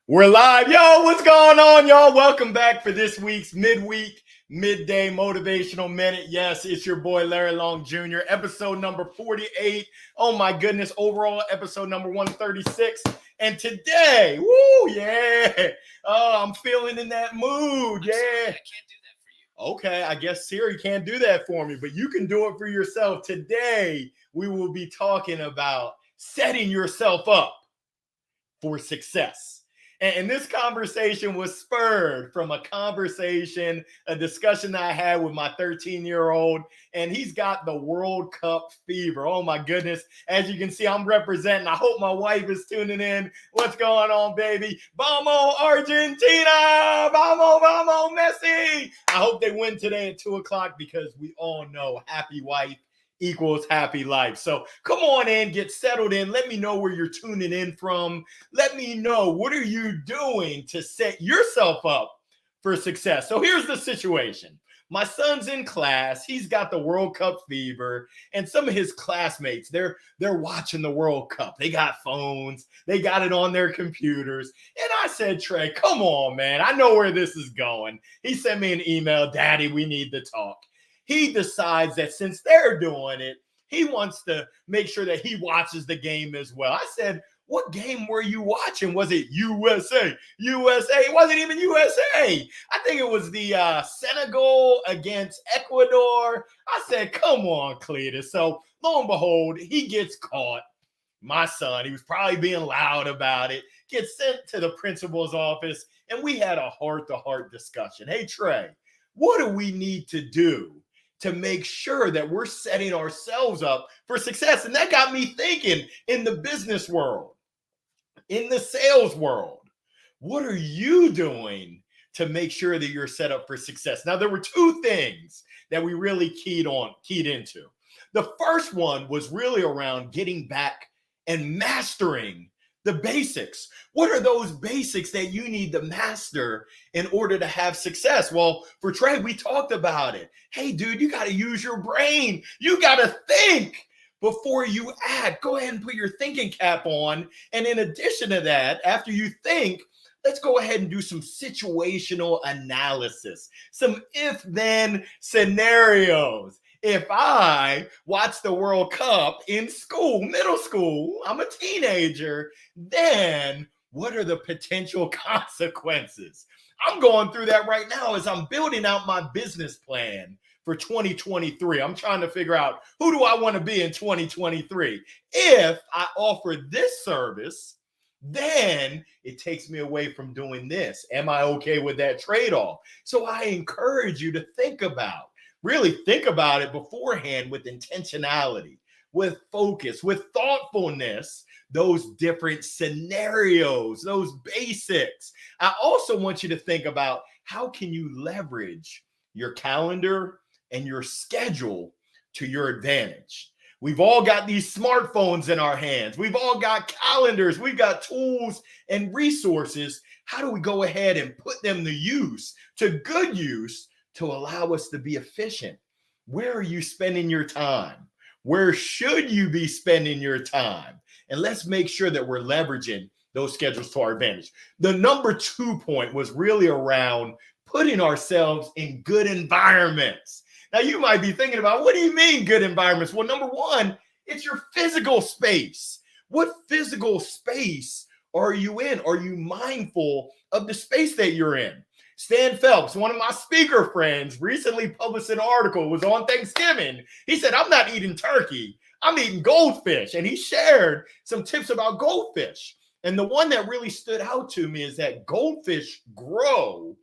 We're live. Yo, what's going on, y'all? Welcome back for this week's Midweek, Midday Motivational Minute. Yes, it's your boy Larry Long Jr., episode number 48. Oh my goodness, overall episode number 136. And today, woo, yeah. Oh, I'm feeling in that mood. Yeah. I can't do that for you. Okay, I guess Siri can't do that for me, but you can do it for yourself. Today, we will be talking about setting yourself up for success. And this conversation was spurred from a discussion that I had with my 13-year-old, and he's got the World Cup fever. Oh my goodness. As you can see, I'm representing. I hope my wife is tuning in. What's going on, baby? Vamos, Argentina! Vamos, Messi! I hope they win today at 2 o'clock because we all know happy wife equals happy life. So come on in, get settled in. Let me know where you're tuning in from. Let me know, what are you doing to set yourself up for success? So here's the situation. My son's in class. He's got the World Cup fever, and some of his classmates, they're watching the World Cup. They got phones. They got it on their computers. And I said, Trey, come on, man. I know where this is going. He sent me an email, Daddy, we need to talk. He decides that since they're doing it, he wants to make sure that he watches the game as well. I said, what game were you watching? Was it USA? USA? It wasn't even USA. I think it was the Senegal against Ecuador. I said, come on, Cletus. So lo and behold, he gets caught. My son, he was probably being loud about it, gets sent to the principal's office, and we had a heart-to-heart discussion. Hey, Trey, what do we need to do to make sure that we're setting ourselves up for success? And that got me thinking, in the business world, in the sales world, what are you doing to make sure that you're set up for success? Now, there were two things that we really keyed into. The first one was really around getting back and mastering the basics. What are those basics that you need to master in order to have success? Well, for Trey, we talked about it. Hey, dude, you got to use your brain. You got to think before you act. Go ahead and put your thinking cap on. And in addition to that, after you think, let's go ahead and do some situational analysis, some if-then scenarios. If I watch the World Cup in school, middle school, I'm a teenager, then what are the potential consequences? I'm going through that right now as I'm building out my business plan for 2023. I'm trying to figure out, who do I want to be in 2023? If I offer this service, then it takes me away from doing this. Am I okay with that trade-off? So I encourage you to really think about it beforehand with intentionality, with focus, with thoughtfulness, those different scenarios, those basics. I also want you to think about, how can you leverage your calendar and your schedule to your advantage? We've all got these smartphones in our hands. We've all got calendars. We've got tools and resources. How do we go ahead and put them to good use, to allow us to be efficient? Where are you spending your time? Where should you be spending your time? And let's make sure that we're leveraging those schedules to our advantage. The number 2 point was really around putting ourselves in good environments. Now, you might be thinking about, what do you mean good environments? Well, number one, it's your physical space. What physical space are you in? Are you mindful of the space that you're in? Stan Phelps, one of my speaker friends, recently published an article. It was on Thanksgiving. He said, I'm not eating turkey, I'm eating goldfish. And he shared some tips about goldfish. And the one that really stood out to me is that goldfish grow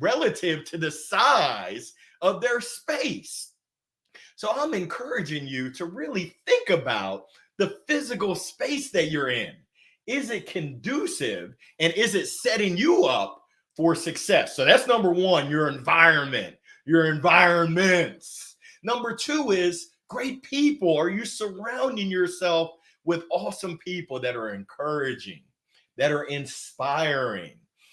relative to the size of their space. So I'm encouraging you to really think about the physical space that you're in. Is it conducive, and is it setting you up for success? So that's number one, your environment, your environments. Number two is great people. Are you surrounding yourself with awesome people that are encouraging, that are inspiring,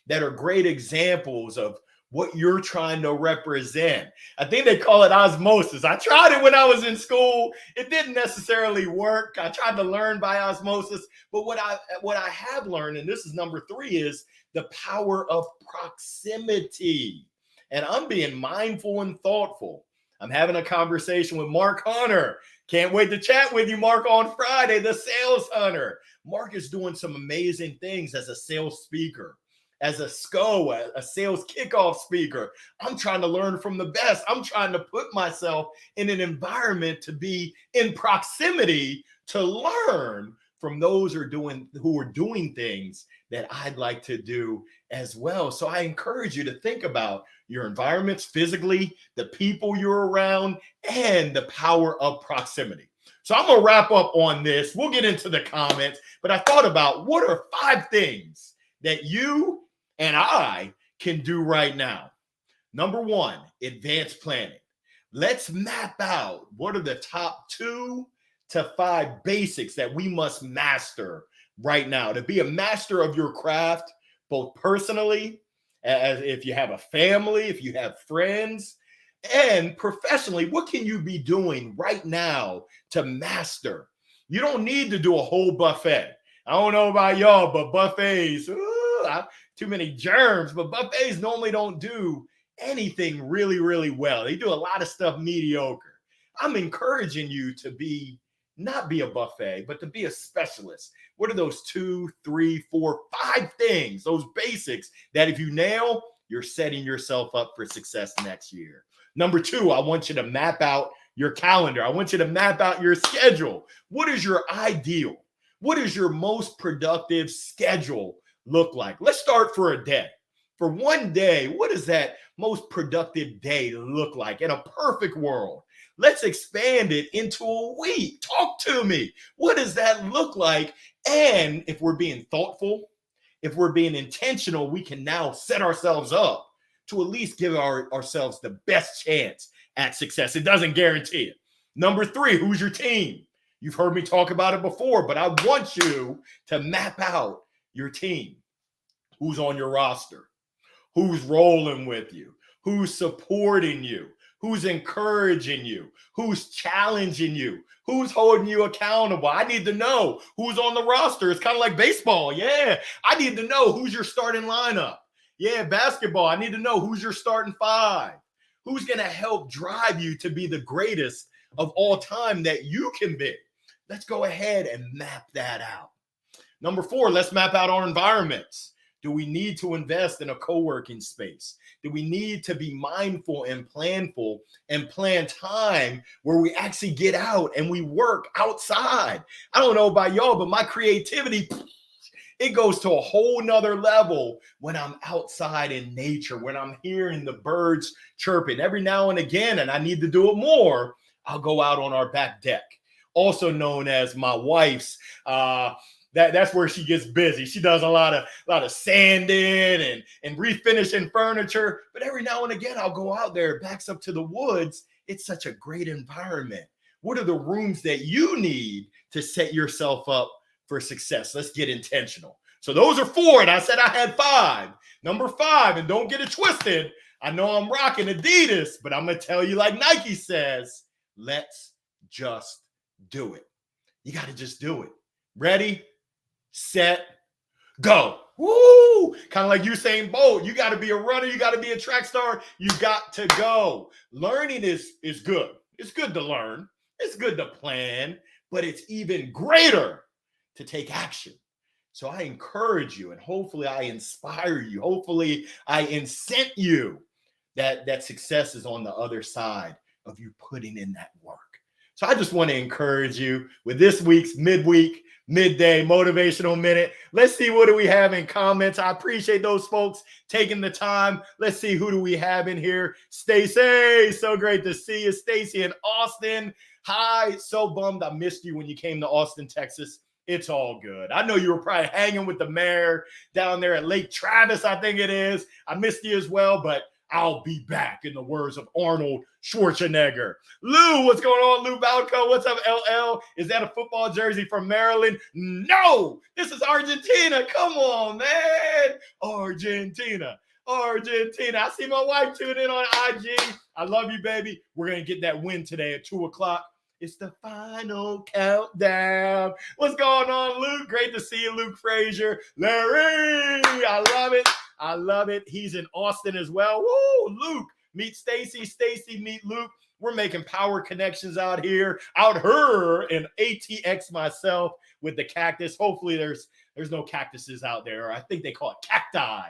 that are great examples of what you're trying to represent. I think they call it osmosis. I tried it when I was in school. It didn't necessarily work. I tried to learn by osmosis, but what I have learned, and this is number 3, is the power of proximity. And I'm being mindful and thoughtful. I'm having a conversation with Mark Hunter. Can't wait to chat with you, Mark, on Friday, the sales hunter. Mark is doing some amazing things as a sales speaker, as a SCO, a sales kickoff speaker. I'm trying to learn from the best. I'm trying to put myself in an environment to be in proximity to learn from those who are doing things that I'd like to do as well. So I encourage you to think about your environments physically, the people you're around, and the power of proximity. So I'm going to wrap up on this. We'll get into the comments, but I thought about what are 5 things that you and I can do right now. Number 1, advanced planning. Let's map out what are the top 2 to 5 basics that we must master right now to be a master of your craft, both personally, as if you have a family, if you have friends, and professionally. What can you be doing right now to master? You don't need to do a whole buffet. I don't know about y'all, but buffets, too many germs, but buffets normally don't do anything really, really well. They do a lot of stuff mediocre. I'm encouraging you to not be a buffet, but to be a specialist. What are those 2, 3, 4, 5 things, those basics that if you nail, you're setting yourself up for success next year? Number 2, I want you to map out your calendar. I want you to map out your schedule. What is your ideal? What is your most productive schedule look like? Let's start for a day. For one day, what does that most productive day look like in a perfect world? Let's expand it into a week. Talk to me. What does that look like? And if we're being thoughtful, if we're being intentional, we can now set ourselves up to at least give ourselves the best chance at success. It doesn't guarantee it. Number 3, who's your team? You've heard me talk about it before, but I want you to map out your team. Who's on your roster? Who's rolling with you? Who's supporting you? Who's encouraging you? Who's challenging you? Who's holding you accountable? I need to know who's on the roster. It's kind of like baseball. Yeah, I need to know who's your starting lineup. Yeah, basketball, I need to know who's your starting 5. Who's going to help drive you to be the greatest of all time that you can be? Let's go ahead and map that out. Number 4, let's map out our environments. Do we need to invest in a co-working space? Do we need to be mindful and planful and plan time where we actually get out and we work outside? I don't know about y'all, but my creativity, it goes to a whole nother level when I'm outside in nature, when I'm hearing the birds chirping. Every now and again, and I need to do it more, I'll go out on our back deck, also known as my wife's that's where she gets busy. She does a lot of sanding and refinishing furniture. But every now and again, I'll go out there, backs up to the woods. It's such a great environment. What are the rooms that you need to set yourself up for success? Let's get intentional. So those are 4, and I said I had 5. Number 5, and don't get it twisted. I know I'm rocking Adidas, but I'm going to tell you like Nike says, let's just do it. You got to just do it. Ready? Set, go. Woo! Kind of like Usain Bolt. You got to be a runner. You got to be a track star. You got to go. Learning is good. It's good to learn. It's good to plan, but it's even greater to take action. So I encourage you, and hopefully I inspire you. Hopefully I incent you that success is on the other side of you putting in that work. So I just want to encourage you with this week's midweek, midday motivational minute. Let's see, what do we have in comments? I appreciate those folks taking the time. Let's see, who do we have in here? Stacy, so great to see you. Stacy in Austin. Hi, so bummed I missed you when you came to Austin, Texas. It's all good. I know you were probably hanging with the mayor down there at Lake Travis, I think it is. I missed you as well, but I'll be back, in the words of Arnold Schwarzenegger. Lou, what's going on? Lou Balco, what's up, LL? Is that a football jersey from Maryland? No, this is Argentina. Come on, man. Argentina. Argentina. I see my wife tuning in on IG. I love you, baby. We're going to get that win today at 2 o'clock. It's the final countdown. What's going on, Luke? Great to see you, Luke Frazier. Larry, I love it. I love it. He's in Austin as well. Woo, Luke. Meet Stacy. Stacy, meet Luke. We're making power connections out here, out her, and ATX myself with the cactus. Hopefully there's no cactuses out there. I think they call it cacti,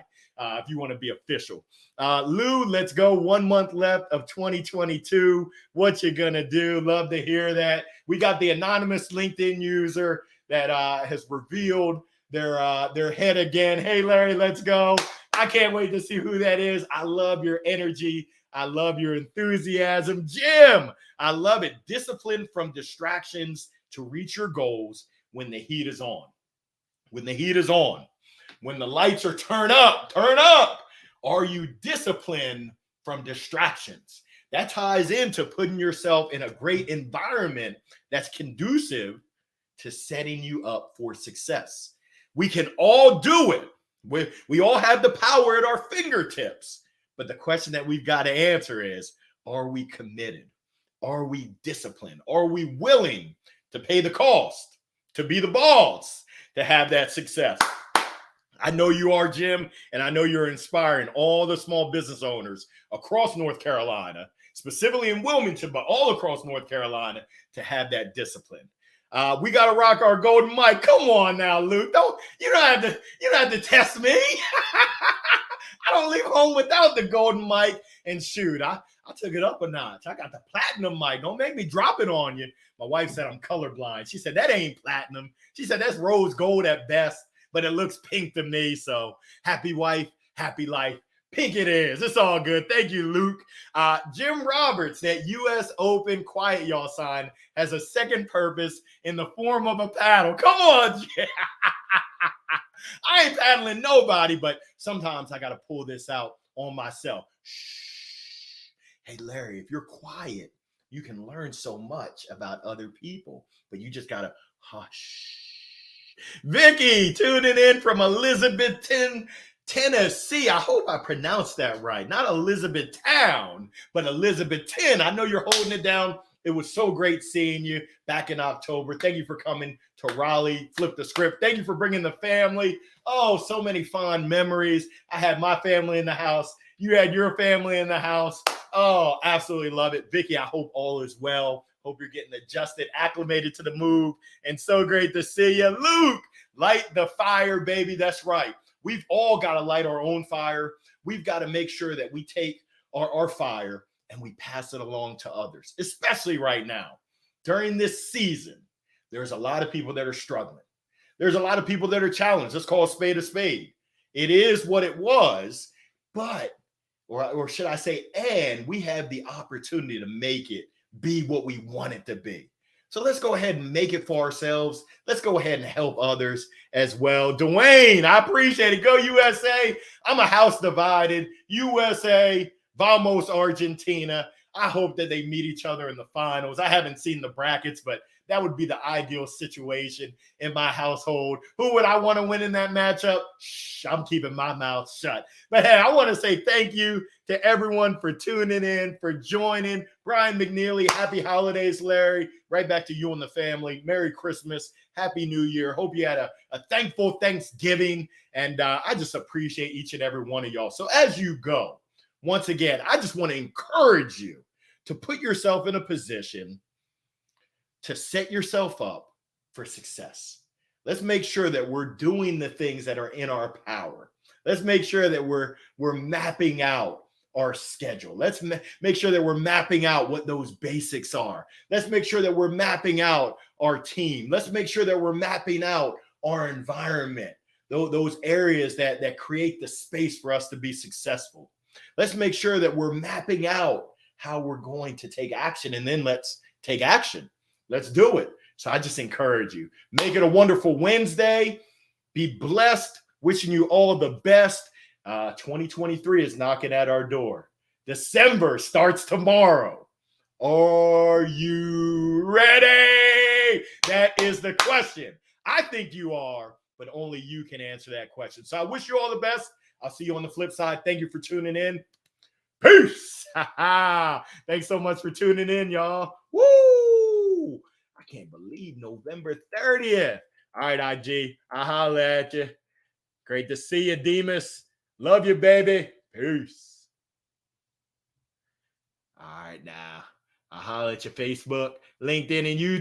if you want to be official. Lou, let's go. 1 month left of 2022. What you gonna do? Love to hear that. We got the anonymous LinkedIn user that has revealed their head again. Hey, Larry, let's go. I can't wait to see who that is. I love your energy. I love your enthusiasm. Jim, I love it. Discipline from distractions to reach your goals when the heat is on. When the heat is on. When the lights are turn up. Are you disciplined from distractions? That ties into putting yourself in a great environment that's conducive to setting you up for success. We can all do it. We all have the power at our fingertips. But the question that we've got to answer is, are we committed? Are we disciplined? Are we willing to pay the cost, to be the boss, to have that success? I know you are, Jim, and I know you're inspiring all the small business owners across North Carolina, specifically in Wilmington, but all across North Carolina, to have that discipline. We got to rock our golden mic. Come on now, Luke. You don't have to test me. I don't leave home without the golden mic. And shoot, I took it up a notch. I got the platinum mic. Don't make me drop it on you. My wife said I'm colorblind. She said, that ain't platinum. She said, that's rose gold at best, but it looks pink to me. So happy wife, happy life. Pink it is. It's all good. Thank you, Luke. Jim Roberts, that U.S. Open quiet y'all sign has a second purpose in the form of a paddle. Come on, Jim. I ain't paddling nobody, but sometimes I got to pull this out on myself. Shh. Hey, Larry, if you're quiet, you can learn so much about other people, but you just got to hush. Vicky, tuning in from Elizabethton, Tennessee. I hope I pronounced that right. Not Elizabethtown, but Elizabethton. I know you're holding it down. It was so great seeing you back in October. Thank you for coming to Raleigh. Flip the script. Thank you for bringing the family. Oh, so many fond memories. I had my family in the house. You had your family in the house. Oh, absolutely love it. Vicky, I hope all is well. Hope you're getting adjusted, acclimated to the move. And so great to see you. Luke, light the fire, baby. That's right. We've all got to light our own fire. We've got to make sure that we take our fire and we pass it along to others, especially right now. During this season, there's a lot of people that are struggling. There's a lot of people that are challenged. Let's call a spade a spade. It is what it was, but, or should I say, and we have the opportunity to make it be what we want it to be. So let's go ahead and make it for ourselves. Let's go ahead and help others as well. Dwayne, I appreciate it. Go USA. I'm a house divided. USA, vamos Argentina. I hope that they meet each other in the finals. I haven't seen the brackets, but that would be the ideal situation in my household. Who would I want to win in that matchup? Shh, I'm keeping my mouth shut. But hey, I want to say thank you to everyone for tuning in, for joining. Brian McNeely, happy holidays, Larry. Right back to you and the family. Merry Christmas. Happy New Year. Hope you had a thankful Thanksgiving. And I just appreciate each and every one of y'all. So as you go, once again, I just want to encourage you to put yourself in a position to set yourself up for success. Let's make sure that we're doing the things that are in our power. Let's make sure that we're mapping out our schedule. Let's make sure that we're mapping out what those basics are. Let's make sure that we're mapping out our team. Let's make sure that we're mapping out our environment, those areas that create the space for us to be successful. Let's make sure that we're mapping out how we're going to take action, and then let's take action. Let's do it. So I just encourage you. Make it a wonderful Wednesday. Be blessed. Wishing you all the best. 2023 is knocking at our door. December starts tomorrow. Are you ready? That is the question. I think you are, but only you can answer that question. So I wish you all the best. I'll see you on the flip side. Thank you for tuning in. Peace. Thanks so much for tuning in, y'all. Woo! I can't believe November 30th. All right, IG. I'll holler at you. Great to see you, Demas. Love you, baby. Peace. All right, now. I'll holler at your Facebook, LinkedIn, and YouTube.